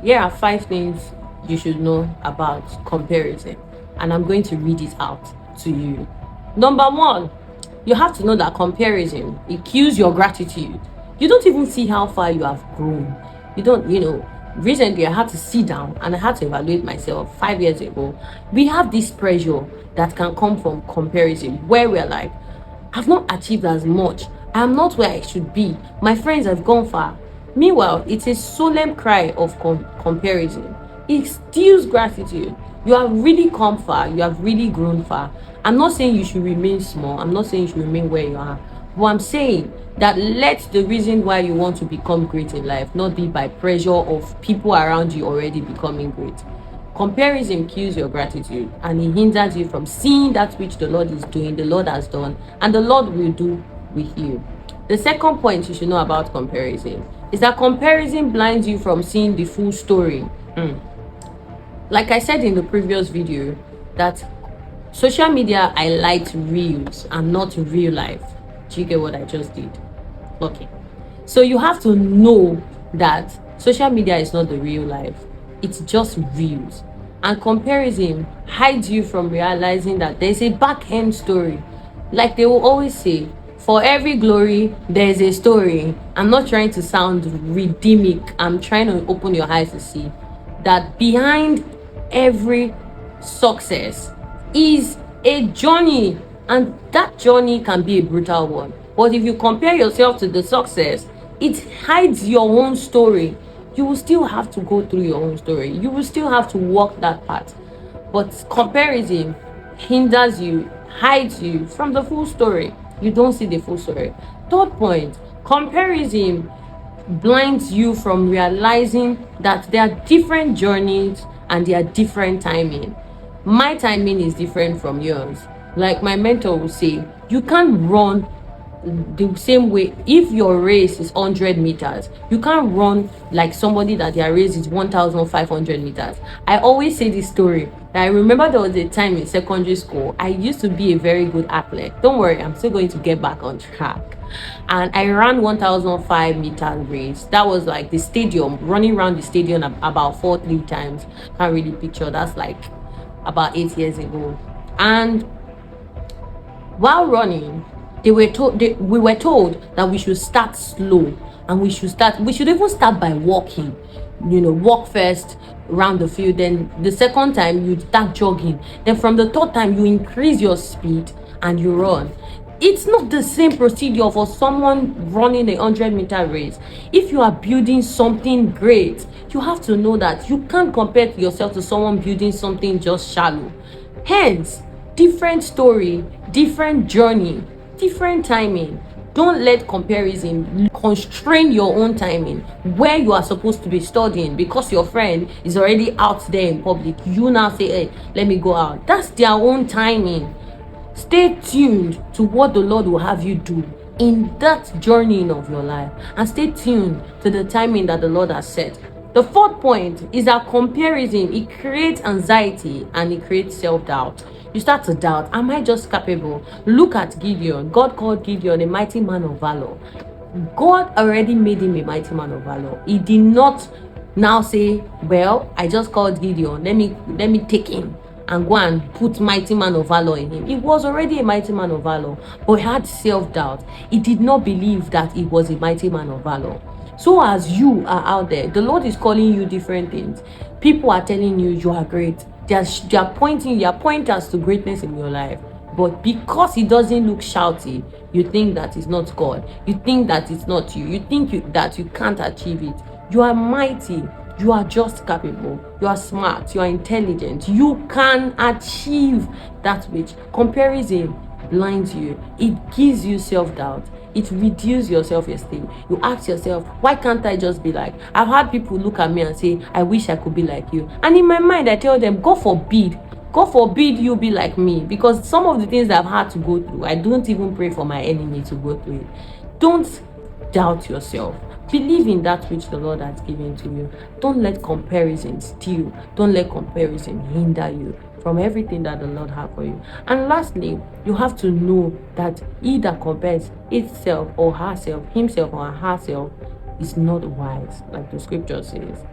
Here are 5 things you should know about comparison, and I'm going to read it out to you. Number 1, you have to know that comparison, it kills your gratitude. You don't even see how far you have grown. You don't, recently I had to sit down and I had to evaluate myself 5 years ago. We have this pressure that can come from comparison where we're like, I've not achieved as much. I'm not where I should be. My friends have gone far. Meanwhile, it's a solemn cry of comparison. It steals gratitude. You have really come far. You have really grown far. I'm not saying you should remain small. I'm not saying you should remain where you are. But I'm saying that let the reason why you want to become great in life not be by pressure of people around you already becoming great. Comparison kills your gratitude and it hinders you from seeing that which the Lord is doing, the Lord has done, and the Lord will do with you. The second point you should know about comparison is that comparison blinds you from seeing the full story. Like I said in the previous video, that social media highlights reels and not real life. Do you get what I just did? Okay. So you have to know that social media is not the real life. It's just reels. And comparison hides you from realizing that there's a back end story. Like they will always say, for every glory, there's a story. I'm not trying to sound redeemic. I'm trying to open your eyes to see that behind every success is a journey, and that journey can be a brutal one. But if you compare yourself to the success, it hides your own story. You will still have to go through your own story. You will still have to walk that path. But comparison hinders you, hides you from the full story. You don't see the full story. Third point, comparison blinds you from realizing that there are different journeys and there are different timing. My timing is different from yours. Like my mentor will say, you can't run the same way. If your race is 100 meters, you can't run like somebody that their race is 1,500 meters. I always say this story. I remember there was a time in secondary school, I used to be a very good athlete. Don't worry, I'm still going to get back on track. And I ran 1,005 meter race. That was like the stadium, running around the stadium about 3 times. Can't really picture. That's like about 8 years ago. And while running, we were told that we should start slow, and we should even start by walking. Walk first around the field, then the second time you start jogging, then from the third time you increase your speed and you run. It's not the same procedure for someone running a 100-meter race. If you are building something great, you have to know that you can't compare yourself to someone building something just shallow. Hence, different story, different journey, different timing. Don't let comparison constrain your own timing where you are supposed to be studying because your friend is already out there in public. You now say, hey, let me go out. That's their own timing. Stay tuned to what the Lord will have you do in that journey of your life, and stay tuned to the timing that the Lord has set. The fourth point is that comparison, it creates anxiety and it creates self-doubt. You start to doubt, am I just capable? Look at Gideon. God called Gideon a mighty man of valor. God already made him a mighty man of valor. He did not now say, well, I just called Gideon, let me take him and go and put mighty man of valor in him. He was already a mighty man of valor, but he had self-doubt. He did not believe that he was a mighty man of valor. So as you are out there, the Lord is calling you different things. People are telling you you are great. They are pointers to greatness in your life. But because it doesn't look shouty, you think that it's not God. You think that it's not you. You think that you can't achieve it. You are mighty. You are just capable. You are smart. You are intelligent. You can achieve that which comparison blinds you. It gives you self-doubt. It reduces your self-esteem. You ask yourself, why can't I just be like? I've had people look at me and say, I wish I could be like you. And in my mind, I tell them, God forbid you be like me. Because some of the things that I've had to go through, I don't even pray for my enemy to go through it. Don't doubt yourself. Believe in that which the Lord has given to you. Don't let comparison steal. Don't let comparison hinder you from everything that the Lord has for you. And lastly, you have to know that he that compares himself or herself is not wise, like the scripture says.